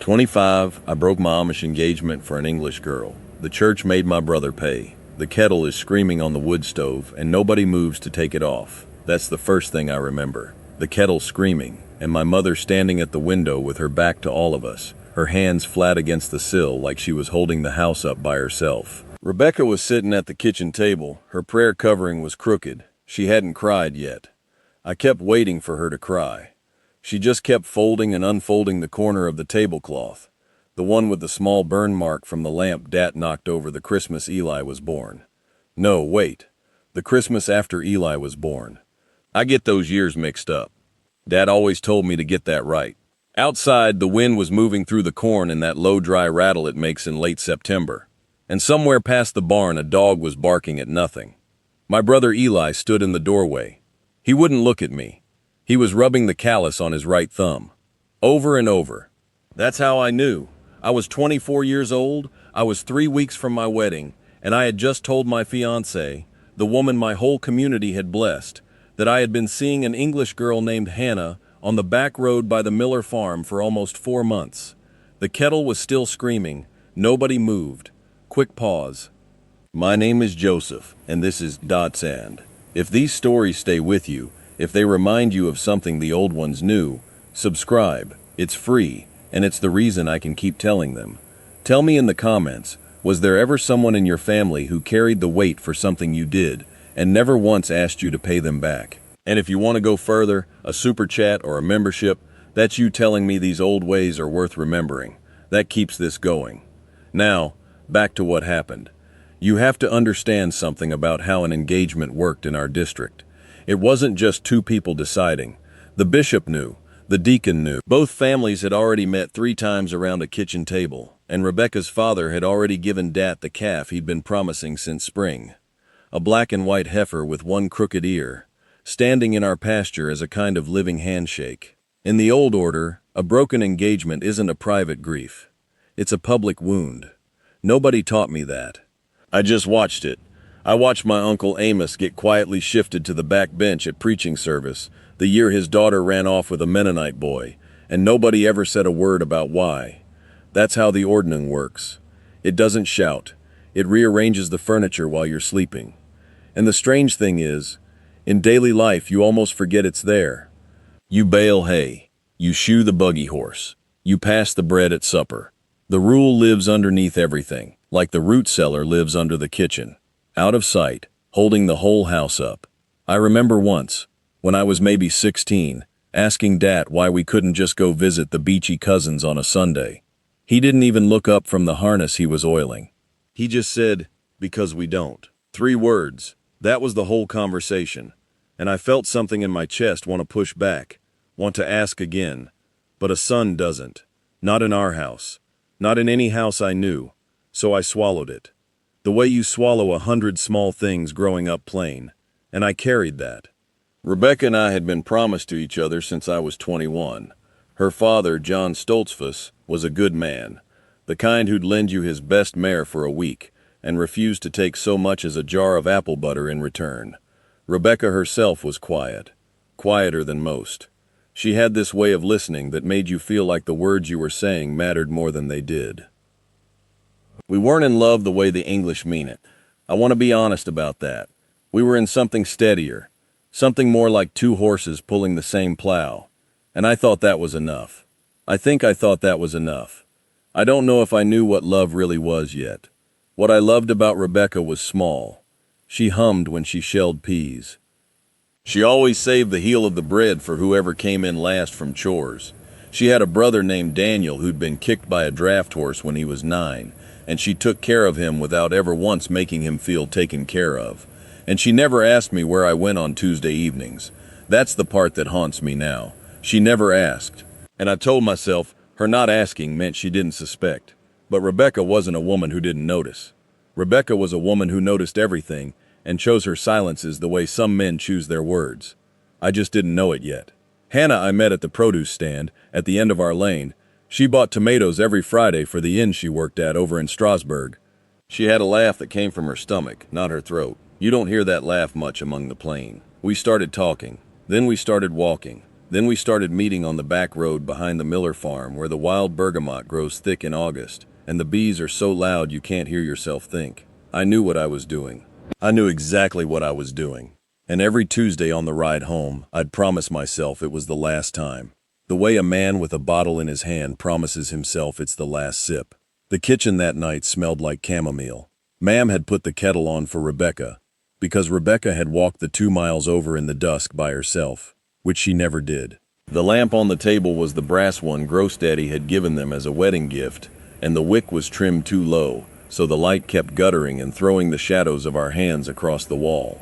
25, I broke my Amish engagement for an English girl. The church made my brother pay. The kettle is screaming on the wood stove, and nobody moves to take it off. That's the first thing I remember. The kettle screaming, and my mother standing at the window with her back to all of us, her hands flat against the sill like she was holding the house up by herself. Rebecca was sitting at the kitchen table. Her prayer covering was crooked. She hadn't cried yet. I kept waiting for her to cry. She just kept folding and unfolding the corner of the tablecloth, the one with the small burn mark from the lamp Dat knocked over the Christmas Eli was born. No, wait. The Christmas after Eli was born. I get those years mixed up. Dad always told me to get that right. Outside, the wind was moving through the corn in that low, dry rattle it makes in late September. And somewhere past the barn, a dog was barking at nothing. My brother Eli stood in the doorway. He wouldn't look at me. He was rubbing the callus on his right thumb. Over and over. That's how I knew. I was 24 years old, I was 3 weeks from my wedding, and I had just told my fiancée, the woman my whole community had blessed, that I had been seeing an English girl named Hannah on the back road by the Miller farm for almost 4 months. The kettle was still screaming. Nobody moved. Quick pause. My name is Joseph, and this is Sand. If these stories stay with you, if they remind you of something the old ones knew, subscribe. It's free, and it's the reason I can keep telling them. Tell me in the comments, was there ever someone in your family who carried the weight for something you did and never once asked you to pay them back? And if you want to go further, a super chat or a membership, that's you telling me these old ways are worth remembering. That keeps this going. Now, back to what happened. You have to understand something about how an engagement worked in our district. It wasn't just two people deciding. The bishop knew. The deacon knew. Both families had already met 3 times around a kitchen table, and Rebecca's father had already given Dat the calf he'd been promising since spring. A black and white heifer with one crooked ear, standing in our pasture as a kind of living handshake. In the old order, a broken engagement isn't a private grief. It's a public wound. Nobody taught me that. I just watched it. I watched my Uncle Amos get quietly shifted to the back bench at preaching service the year his daughter ran off with a Mennonite boy, and nobody ever said a word about why. That's how the Ordnung works. It doesn't shout. It rearranges the furniture while you're sleeping. And the strange thing is, in daily life you almost forget it's there. You bale hay. You shoe the buggy horse. You pass the bread at supper. The rule lives underneath everything, like the root cellar lives under the kitchen. Out of sight, holding the whole house up. I remember once, when I was maybe 16, asking Dat why we couldn't just go visit the beachy cousins on a Sunday. He didn't even look up from the harness he was oiling. He just said, because we don't. 3 words. That was the whole conversation. And I felt something in my chest want to push back, want to ask again. But a son doesn't. Not in our house. Not in any house I knew. So I swallowed it. The way you swallow 100 small things growing up plain. And I carried that. Rebecca and I had been promised to each other since I was 21. Her father, John Stoltzfus, was a good man, the kind who'd lend you his best mare for a week and refuse to take so much as a jar of apple butter in return. Rebecca herself was quiet, quieter than most. She had this way of listening that made you feel like the words you were saying mattered more than they did. We weren't in love the way the English mean it. I want to be honest about that. We were in something steadier. Something more like 2 horses pulling the same plow. And I thought that was enough. I think I thought that was enough. I don't know if I knew what love really was yet. What I loved about Rebecca was small. She hummed when she shelled peas. She always saved the heel of the bread for whoever came in last from chores. She had a brother named Daniel who'd been kicked by a draft horse when he was 9, and she took care of him without ever once making him feel taken care of. And she never asked me where I went on Tuesday evenings. That's the part that haunts me now. She never asked. And I told myself her not asking meant she didn't suspect. But Rebecca wasn't a woman who didn't notice. Rebecca was a woman who noticed everything and chose her silences the way some men choose their words. I just didn't know it yet. Hannah I met at the produce stand at the end of our lane. She bought tomatoes every Friday for the inn she worked at over in Strasbourg. She had a laugh that came from her stomach, not her throat. You don't hear that laugh much among the plain. We started talking. Then we started walking. Then we started meeting on the back road behind the Miller farm where the wild bergamot grows thick in August, and the bees are so loud you can't hear yourself think. I knew what I was doing. I knew exactly what I was doing. And every Tuesday on the ride home, I'd promise myself it was the last time. The way a man with a bottle in his hand promises himself it's the last sip. The kitchen that night smelled like chamomile. Ma'am had put the kettle on for Rebecca, because Rebecca had walked the 2 miles over in the dusk by herself, which she never did. The lamp on the table was the brass one Grossdaddy had given them as a wedding gift, and the wick was trimmed too low, so the light kept guttering and throwing the shadows of our hands across the wall.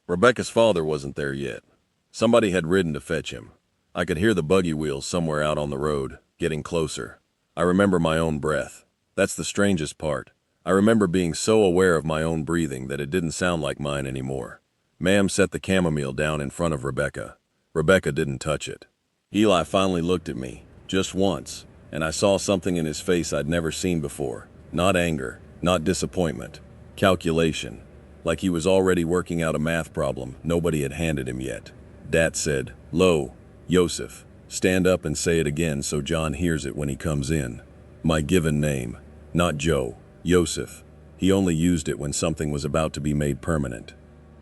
Rebecca's father wasn't there yet. Somebody had ridden to fetch him. I could hear the buggy wheels somewhere out on the road, getting closer. I remember my own breath. That's the strangest part. I remember being so aware of my own breathing that it didn't sound like mine anymore. Ma'am set the chamomile down in front of Rebecca. Rebecca didn't touch it. Eli finally looked at me, just once, and I saw something in his face I'd never seen before. Not anger, not disappointment. Calculation. Like he was already working out a math problem nobody had handed him yet. Dad said, "Lo, Yosef, stand up and say it again so John hears it when he comes in." My given name, not Joe, Yosef. He only used it when something was about to be made permanent.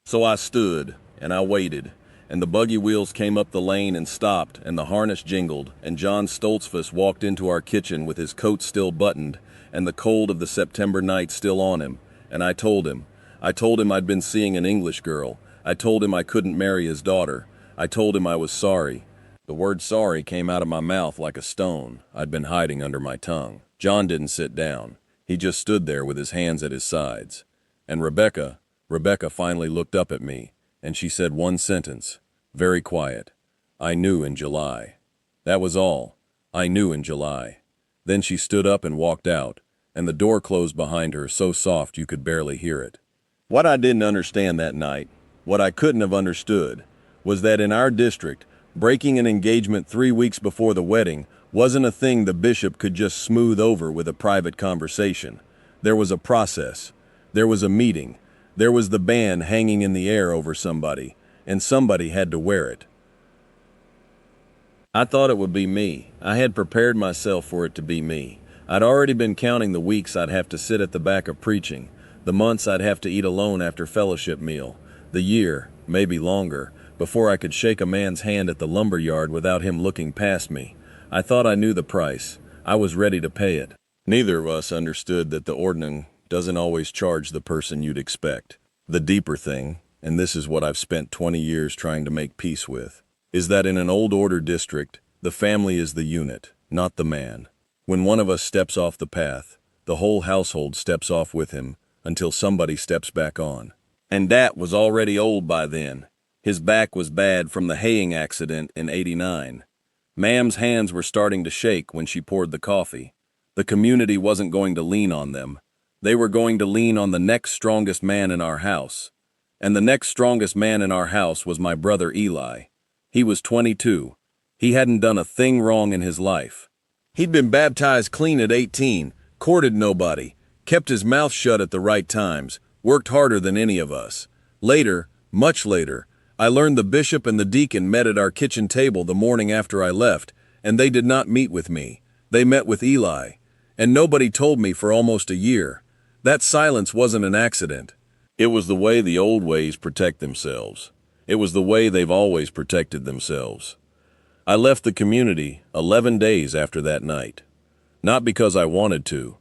So I stood, and I waited, and the buggy wheels came up the lane and stopped, and the harness jingled, and John Stoltzfus walked into our kitchen with his coat still buttoned, and the cold of the September night still on him, and I told him I'd been seeing an English girl. I told him I couldn't marry his daughter. I told him I was sorry. The word sorry came out of my mouth like a stone I'd been hiding under my tongue. John didn't sit down. He just stood there with his hands at his sides. And Rebecca finally looked up at me, and she said one sentence, very quiet. "I knew in July." That was all. I knew in July. Then she stood up and walked out, and the door closed behind her so soft you could barely hear it. What I didn't understand that night, what I couldn't have understood, was that in our district, breaking an engagement 3 weeks before the wedding wasn't a thing the bishop could just smooth over with a private conversation. There was a process. There was a meeting. There was the ban hanging in the air over somebody, and somebody had to wear it. I thought it would be me. I had prepared myself for it to be me. I'd already been counting the weeks I'd have to sit at the back of preaching, the months I'd have to eat alone after fellowship meal, the year, maybe longer, before I could shake a man's hand at the lumber yard without him looking past me. I thought I knew the price. I was ready to pay it. Neither of us understood that the Ordnung doesn't always charge the person you'd expect. The deeper thing, and this is what I've spent 20 years trying to make peace with, is that in an old order district, the family is the unit, not the man. When one of us steps off the path, the whole household steps off with him until somebody steps back on. And Dat was already old by then. His back was bad from the haying accident in '89. Ma'am's hands were starting to shake when she poured the coffee. The community wasn't going to lean on them. They were going to lean on the next strongest man in our house. And the next strongest man in our house was my brother Eli. He was 22. He hadn't done a thing wrong in his life. He'd been baptized clean at 18, courted nobody, kept his mouth shut at the right times, worked harder than any of us. Later, much later, I learned the bishop and the deacon met at our kitchen table the morning after I left, and they did not meet with me. They met with Eli. And nobody told me for almost a year. That silence wasn't an accident. It was the way the old ways protect themselves. It was the way they've always protected themselves. I left the community 11 days after that night. Not because I wanted to,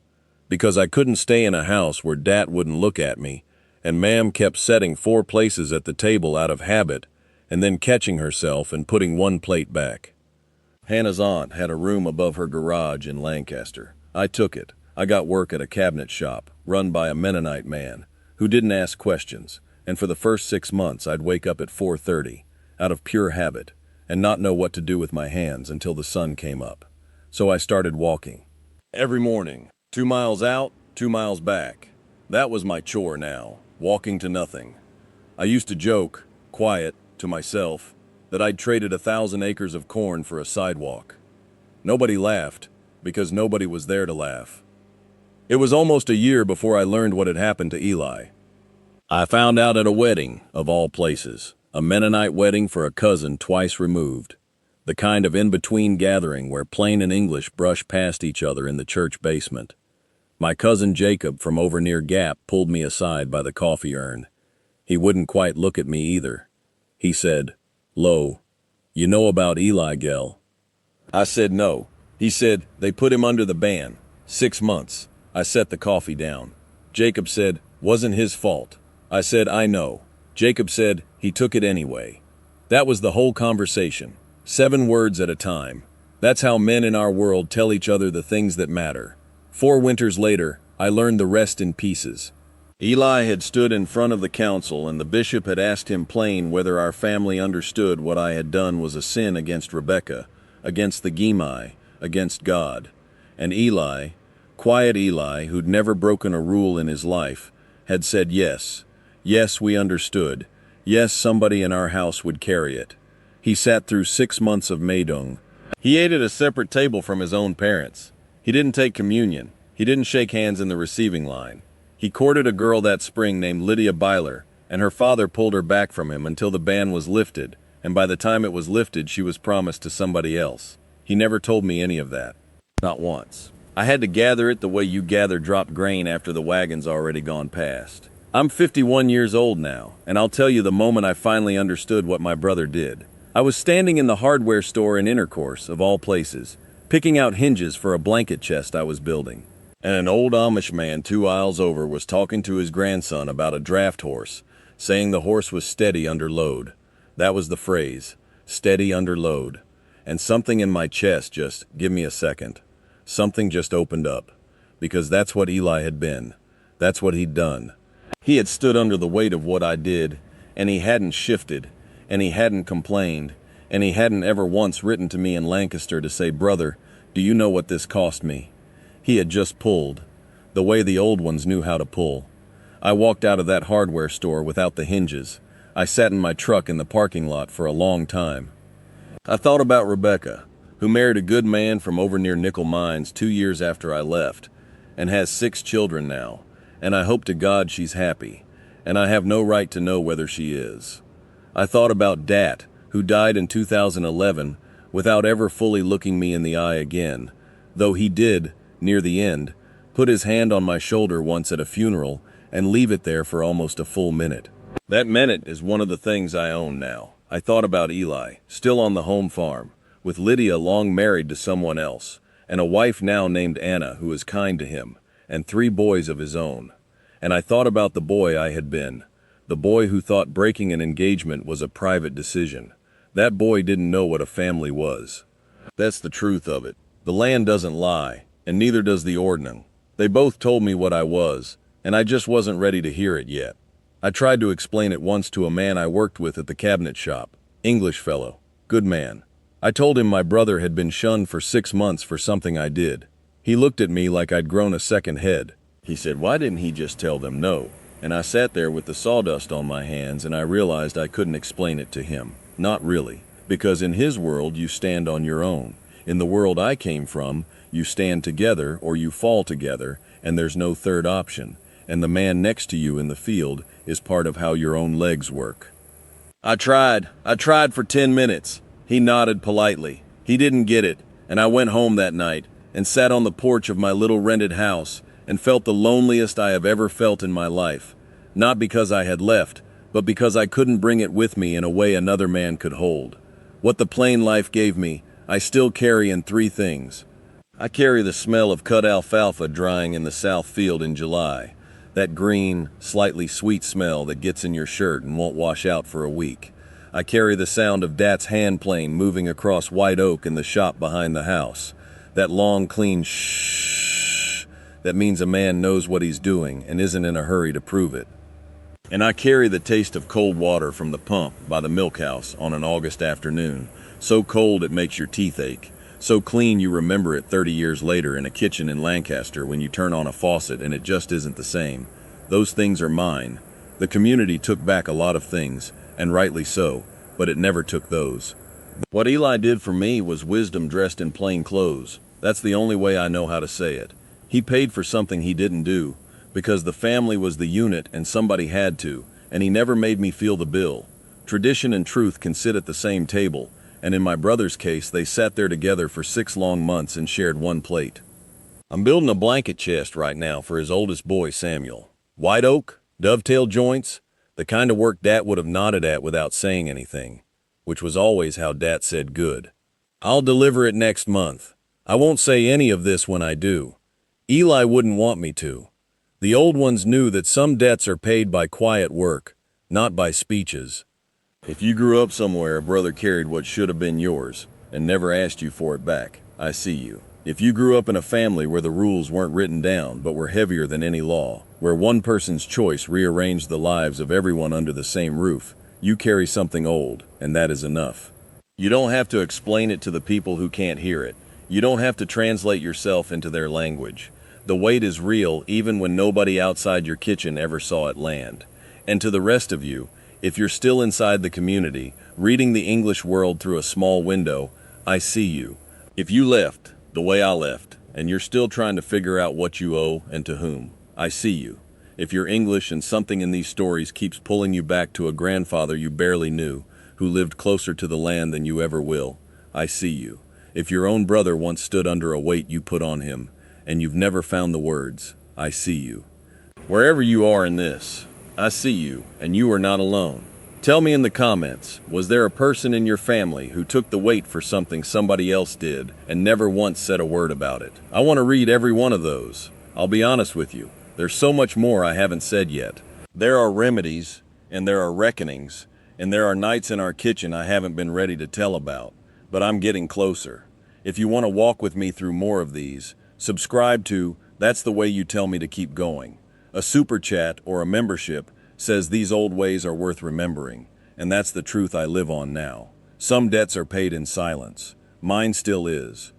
because I couldn't stay in a house where Dat wouldn't look at me, and Ma'am kept setting 4 places at the table out of habit, and then catching herself and putting 1 plate back. Hannah's aunt had a room above her garage in Lancaster. I took it. I got work at a cabinet shop, run by a Mennonite man, who didn't ask questions, and for the first 6 months I'd wake up at 4:30, out of pure habit, and not know what to do with my hands until the sun came up. So I started walking. Every morning, 2 miles out, 2 miles back. That was my chore now, walking to nothing. I used to joke, quiet, to myself, that I'd traded 1,000 acres of corn for a sidewalk. Nobody laughed, because nobody was there to laugh. It was almost a year before I learned what had happened to Eli. I found out at a wedding, of all places, a Mennonite wedding for a cousin twice removed, the kind of in-between gathering where plain and English brush past each other in the church basement. My cousin Jacob from over near Gap pulled me aside by the coffee urn. He wouldn't quite look at me either. He said, "Lo, you know about Eli, Gell?" I said no. He said, "They put him under the ban. 6 months. I set the coffee down. Jacob said, "Wasn't his fault." I said, "I know." Jacob said, "He took it anyway." That was the whole conversation. 7 words at a time. That's how men in our world tell each other the things that matter. 4 winters later, I learned the rest in pieces. Eli had stood in front of the council, and the bishop had asked him plain whether our family understood what I had done was a sin against Rebekah, against the Gemai, against God. And Eli, quiet Eli, who'd never broken a rule in his life, had said yes. Yes, we understood. Yes, somebody in our house would carry it. He sat through 6 months of Meidung. He ate at a separate table from his own parents. He didn't take communion. He didn't shake hands in the receiving line. He courted a girl that spring named Lydia Byler, and her father pulled her back from him until the ban was lifted, and by the time it was lifted, she was promised to somebody else. He never told me any of that. Not once. I had to gather it the way you gather dropped grain after the wagon's already gone past. I'm 51 years old now, and I'll tell you the moment I finally understood what my brother did. I was standing in the hardware store in Intercourse, of all places, picking out hinges for a blanket chest I was building. And an old Amish man 2 aisles over was talking to his grandson about a draft horse, saying the horse was steady under load. That was the phrase, steady under load. And something in my chest just, give me a second. Something just opened up. Because that's what Eli had been. That's what he'd done. He had stood under the weight of what I did, and he hadn't shifted, and he hadn't complained, and he hadn't ever once written to me in Lancaster to say, "Brother, do you know what this cost me?" He had just pulled, the way the old ones knew how to pull. I walked out of that hardware store without the hinges. I sat in my truck in the parking lot for a long time. I thought about Rebekah, who married a good man from over near Nickel Mines 2 years after I left, and has 6 children now, and I hope to God she's happy, and I have no right to know whether she is. I thought about Dat, who died in 2011 without ever fully looking me in the eye again, though he did, near the end, put his hand on my shoulder once at a funeral and leave it there for almost a full minute. That minute is one of the things I own now. I thought about Eli, still on the home farm, with Lydia long married to someone else, and a wife now named Anna who is kind to him, and 3 boys of his own. And I thought about the boy I had been, the boy who thought breaking an engagement was a private decision. That boy didn't know what a family was. That's the truth of it. The land doesn't lie, and neither does the Ordnung. They both told me what I was, and I just wasn't ready to hear it yet. I tried to explain it once to a man I worked with at the cabinet shop. English fellow. Good man. I told him my brother had been shunned for 6 months for something I did. He looked at me like I'd grown a second head. He said, "Why didn't he just tell them no?" And I sat there with the sawdust on my hands, and I realized I couldn't explain it to him. Not really. Because in his world, you stand on your own. In the world I came from, you stand together or you fall together, and there's no third option. And the man next to you in the field is part of how your own legs work. I tried for 10 minutes. He nodded politely. He didn't get it, and I went home that night and sat on the porch of my little rented house and felt the loneliest I have ever felt in my life. Not because I had left, but because I couldn't bring it with me in a way another man could hold. What the plain life gave me, I still carry in 3 things. I carry the smell of cut alfalfa drying in the south field in July. That green, slightly sweet smell that gets in your shirt and won't wash out for a week. I carry the sound of Dat's hand plane moving across white oak in the shop behind the house. That long, clean shh that means a man knows what he's doing and isn't in a hurry to prove it. And I carry the taste of cold water from the pump by the milk house on an August afternoon, so cold it makes your teeth ache, so clean you remember it 30 years later in a kitchen in Lancaster when you turn on a faucet and it just isn't the same. Those things are mine. The community took back a lot of things, and rightly so, but it never took those. What Eli did for me was wisdom dressed in plain clothes. That's the only way I know how to say it. He paid for something he didn't do, because the family was the unit and somebody had to, and he never made me feel the bill. Tradition and truth can sit at the same table, and in my brother's case, they sat there together for 6 long months and shared one plate. I'm building a blanket chest right now for his oldest boy, Samuel. White oak, dovetail joints, the kind of work Dat would have nodded at without saying anything, which was always how Dat said good. I'll deliver it next month. I won't say any of this when I do. Eli wouldn't want me to. The old ones knew that some debts are paid by quiet work, not by speeches. If you grew up somewhere a brother carried what should have been yours and never asked you for it back, I see you. If you grew up in a family where the rules weren't written down but were heavier than any law, where one person's choice rearranged the lives of everyone under the same roof, you carry something old, and that is enough. You don't have to explain it to the people who can't hear it. You don't have to translate yourself into their language. The weight is real even when nobody outside your kitchen ever saw it land. And to the rest of you, if you're still inside the community, reading the English world through a small window, I see you. If you left, the way I left, and you're still trying to figure out what you owe and to whom, I see you. If you're English and something in these stories keeps pulling you back to a grandfather you barely knew, who lived closer to the land than you ever will, I see you. If your own brother once stood under a weight you put on him, and you've never found the words, I see you. Wherever you are in this, I see you, and you are not alone. Tell me in the comments, was there a person in your family who took the weight for something somebody else did and never once said a word about it? I want to read every one of those. I'll be honest with you, there's so much more I haven't said yet. There are remedies, and there are reckonings, and there are nights in our kitchen I haven't been ready to tell about, but I'm getting closer. If you want to walk with me through more of these, subscribe to That's the Way You Tell Me to Keep Going. A super chat or a membership says these old ways are worth remembering, and that's the truth I live on now. Some debts are paid in silence. Mine still is.